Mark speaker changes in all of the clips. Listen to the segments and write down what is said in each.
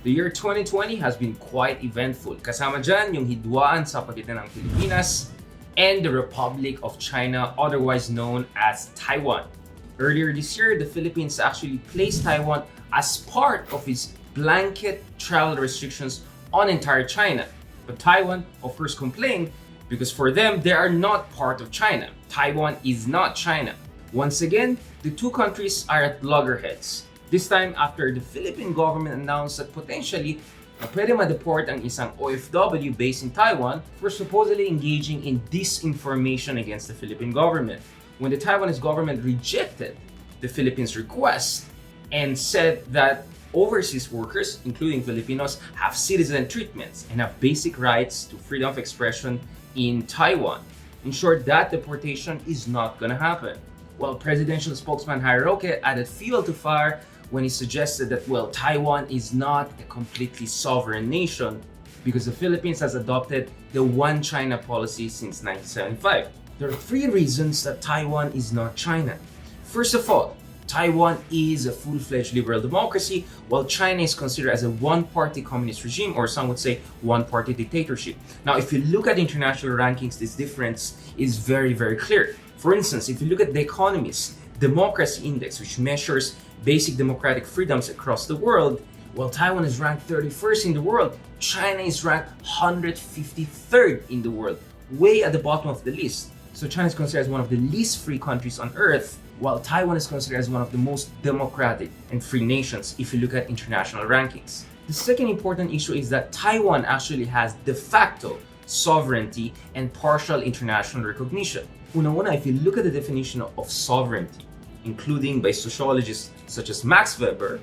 Speaker 1: The year 2020 has been quite eventful. Kasama dyan yung hidwaan sa pagitan ng Pilipinas and the Republic of China, otherwise known as Taiwan. Earlier this year, the Philippines actually placed Taiwan as part of its blanket travel restrictions on entire China. But Taiwan, of course, complained because for them, they are not part of China. Taiwan is not China. Once again, the two countries are at loggerheads. This time after the Philippine government announced that potentially pwede ma-deport ang isang OFW based in Taiwan for supposedly engaging in disinformation against the Philippine government. When the Taiwanese government rejected the Philippines' request and said that overseas workers, including Filipinos, have citizen treatments and have basic rights to freedom of expression in Taiwan. In short, that deportation is not gonna happen. Well, Presidential Spokesman Harry Roque added fuel to fire when he suggested that, well, Taiwan is not a completely sovereign nation because the Philippines has adopted the One China policy since 1975. There are three reasons that Taiwan is not China. First of all, Taiwan is a full-fledged liberal democracy, while China is considered as a one-party communist regime, or some would say one-party dictatorship. Now, if you look at international rankings, this difference is very, very clear. For instance, if you look at The Economist Democracy Index, which measures basic democratic freedoms across the world, while Taiwan is ranked 31st in the world, China is ranked 153rd in the world, way at the bottom of the list. So China is considered as one of the least free countries on earth, while Taiwan is considered as one of the most democratic and free nations if you look at international rankings. The second important issue is that Taiwan actually has de facto sovereignty and partial international recognition. Una-una, if you look at the definition of sovereignty, including by sociologists such as Max Weber,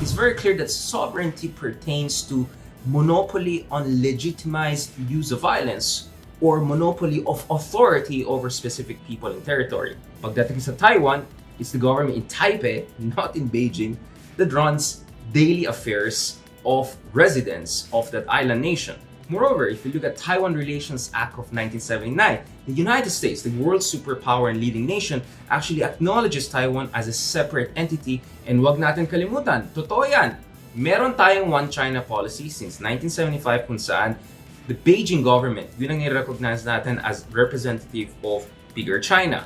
Speaker 1: it's very clear that sovereignty pertains to monopoly on legitimized use of violence or monopoly of authority over specific people and territory. Pagdating sa Taiwan, it's the government in Taipei, not in Beijing, that runs daily affairs of residents of that island nation. Moreover, if you look at Taiwan Relations Act of 1979, the United States, the world's superpower and leading nation, actually acknowledges Taiwan as a separate entity. And wag natin kalimutan, totoo yan. Meron tayong One China policy since 1975 kung saan the Beijing government, yun ang i-recognize natin as representative of bigger China.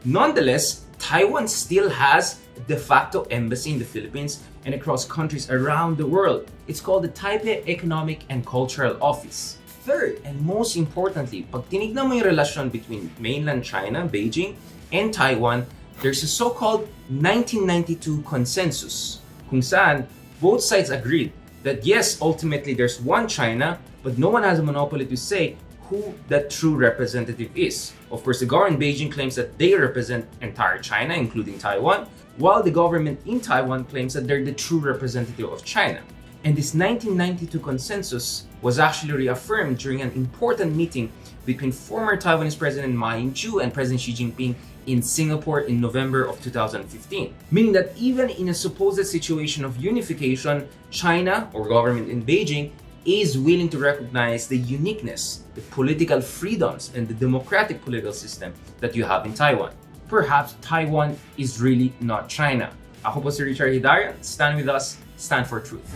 Speaker 1: Nonetheless, Taiwan still has a de facto embassy in the Philippines and across countries around the world. It's called the Taipei Economic and Cultural Office. Third, and most importantly, pag tinignan mo yung relasyon between mainland China, Beijing, and Taiwan, there's a so-called 1992 consensus, kung saan both sides agreed that yes, ultimately there's one China, but no one has a monopoly to say who that true representative is. Of course, the government in Beijing claims that they represent entire China, including Taiwan, while the government in Taiwan claims that they're the true representative of China. And this 1992 consensus was actually reaffirmed during an important meeting between former Taiwanese President Ma Ying-jeou and President Xi Jinping in Singapore in November of 2015. Meaning that even in a supposed situation of unification, China, or government in Beijing, is willing to recognize the uniqueness, the political freedoms, and the democratic political system that you have in Taiwan. Perhaps Taiwan is really not China. Ako po si Richard Hidarian. Stand with us, stand for truth.